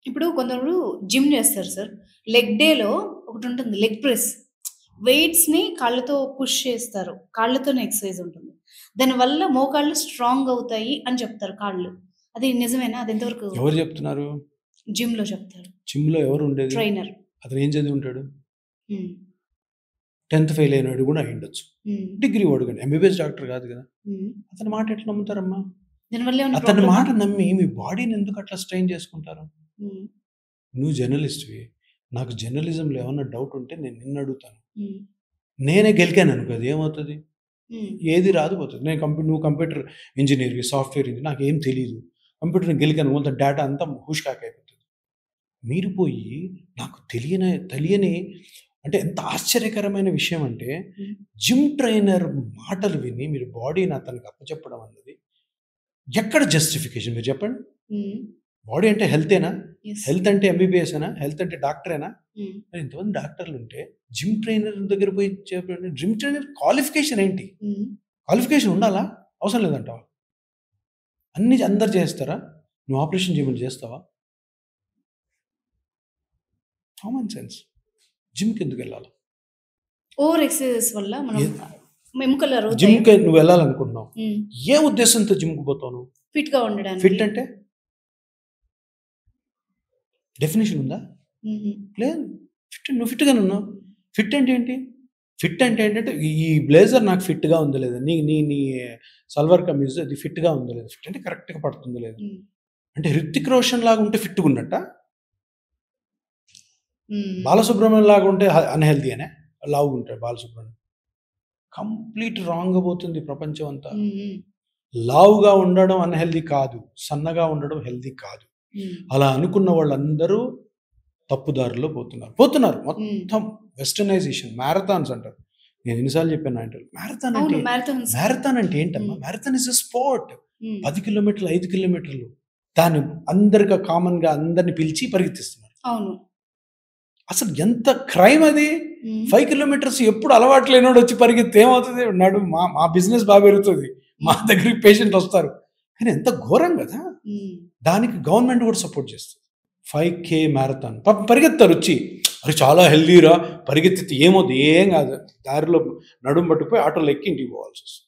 ఇప్పుడు కొందరు జిమ్ చేస్తారు సార్. లెగ్ డేలో ఒకటుంటుంది లెగ్ ప్రెస్. వెయిట్స్‌ని కాళ్ళతో పుష్ చేస్తారు. కాళ్ళతోనే ఎక్సర్‌సైజ్ ఉంటుంది. దానివల్ల మోకాళ్ళు స్ట్రాంగ్ అవుతాయి అని చెప్తారు కాళ్ళు. అది నిజమేనా? అది ఎంతవరకు ఎవరు చెప్తున్నారు? జిమ్‌లో చెప్తారు. జిమ్‌లో ఎవరు ఉండేది? ట్రైనర్. అతను ఏం చదివి ఉంటాడు? హ్మ్. 10థ్ ఫెయిల్ అయినోడు కూడా అయ్యుండొచ్చు. హ్మ్. డిగ్రీ వాడు గాని ఎంబీబీఎస్ డాక్టర్ కాదు కదా! హ్మ్. అతని మాట ఎట్లా నమ్ముతారమ్మా? దీనివల్ల ఏమన్నా అతని ప్రాబ్లమా? మాట నమ్మి మీ బాడీని ఎందుకు అట్లా స్ట్రెయిన్ చేసుకుంటారు? హ్మ్. నువ్వు జర్నలిస్ట్‌వి. నాకు జర్నలిజంలో ఏమన్నా డౌట్ ఉంటే నేను నిన్ను అడుగుతాను. హ్మ్. నేనే గెలికాననుకో అది ఏమవుతది? హ్మ్. ఏది రాదు పోతది. నువ్వు కంప్యూటర్ ఇంజినీర్‌వి, సాఫ్ట్‌వేర్ ఇంజినీర్ నాకేం తెలీదు. కంప్యూటర్‌ని గెలికాను మొత్తం డేటా అంతా హుష్ అయిపోతది. మీరు పోయి నాకు తెలియని అంటే ఎంత ఆశ్చర్యకరమైన విషయం అంటే హ్మ్. జిమ్ ట్రైనర్ మాటలు విని మీరు బాడీని అతనికి అప్పచెప్పడం అన్నది ఎక్కడ జస్టిఫికేషన్ మీరు చెప్పండి? హ్మ్. బాడీ అంటే హెల్తేనా? యెస్. హెల్త్ అంటే ఎంబీబీఎసేనా? హెల్త్ అంటే డాక్టరేనా? హ్మ్. మరి ఇంతమంది డాక్టర్లుంటే జిమ్ ట్రైనర్ దగ్గర పోయి చెప్పండి. జిమ్ ట్రైనర్ క్వాలిఫికేషన్ ఏంటి? హ్మ్. క్వాలిఫికేషన్ ఉండాలా? అవసరం లేదంటావా? అన్నీ అందరు చేస్తారా? నువ్వు ఆపరేషన్ చేయమని చేస్తావా? Common sense. జిమ్‌కెందుకెళ్ళాలి? ఓవర్ ఎక్సర్‌సైజెస్ వల్ల మనం ఏ ఎముకలు అరుగుతాయా? జిమ్‌కి నువ్వెళ్ళాలనుకుంటున్నావు. హ్మ్. ఏ ఉద్దేశంతో జిమ్‌కి పోతావు నువ్వు? ఫిట్‌గా ఉండడానికి. ఫిట్ అంటే? డెఫినిషన్ ఉందా? హుహు. లేదు. నువ్వు ఫిట్‌గానే ఉన్నావు. ఫిట్ అంటే ఏంటి? ఫిట్ అంటే ఏంటంటే ఈ బ్లేజర్ నాకు ఫిట్‌గా ఉందో లేదా? నీ నీ నీ సల్వార్ కమీజ్ అది ఫిట్‌గా ఉందో లేదా? ఫిట్ అంటే కరెక్ట్‌గా పడుతుందో లేదా? హ్మ్. అంటే 'హృతిక్ రోషన్' లాగా ఉంటే ఫిట్‌గా ఉన్నట్టా? హ్మ్. 'బాలసుబ్రహ్మణ్యం' లాగా ఉంటే అన్‌హెల్తీయేనా? లావుగుంటాడు 'బాలసుబ్రహ్మణ్యం.' కంప్లీట్ రాంగ్‌గా పోతుంది ప్రపంచం అంతా. హ్మ్. హ్మ్. లావుగా ఉండడం అన్‌హెల్తీ కాదు. సన్నగా ఉండడం హెల్తీ కాదు. హ్మ్. అలా అనుకున్న వాళ్ళందరూ తప్పుదారిలో పోతున్నారు. పోతున్నారు. మొత్తం వెస్టర్నైజేషన్ మ్యారథాన్స్ అంటారు. నేను ఎన్ని సార్లు చెప్పాను నా ఇంటర్వ్యూలో. అవును. మ్యారథాన్స్. మ్యారథాన్ అంటే ఏంటమ్మా? హ్మ్. Marathon is a sport. హ్మ్. 10 కిలోమీటర్లు, 5 కిలోమీటర్లు. దాన్ని అందరిగా కామన్‌గా అందరిని పిలిచి పరిగెత్తిస్తున్నారు. అవును. అసలు ఎంత క్రైమ్ అది? హ్మ్. 5 కిలోమీటర్స్ ఎప్పుడు అలవాటు లేనోడు వచ్చి పరిగెత్తితే ఏమవుతది? మా మా బిజినెస్ బాగా పెరుగుతది. మా హ్మ్. దగ్గరికి పేషెంట్లు వస్తారు. కానీ ఎంత ఘోరం కదా! హ్మ్. దానికి గవర్నమెంట్ కూడా సపోర్ట్ చేస్తది. 5K మ్యారథాన్ పాపం పరిగెత్తారొచ్చి. అరె! చాలా హెల్తీరా పరిగెత్తితే ఏమవుద్ది? ఏం కాదు. దారిలో నడుము పట్టుకుపోయి ఆటోలో ఎక్కి ఇంటికి పోవాల్సొస్తుంది.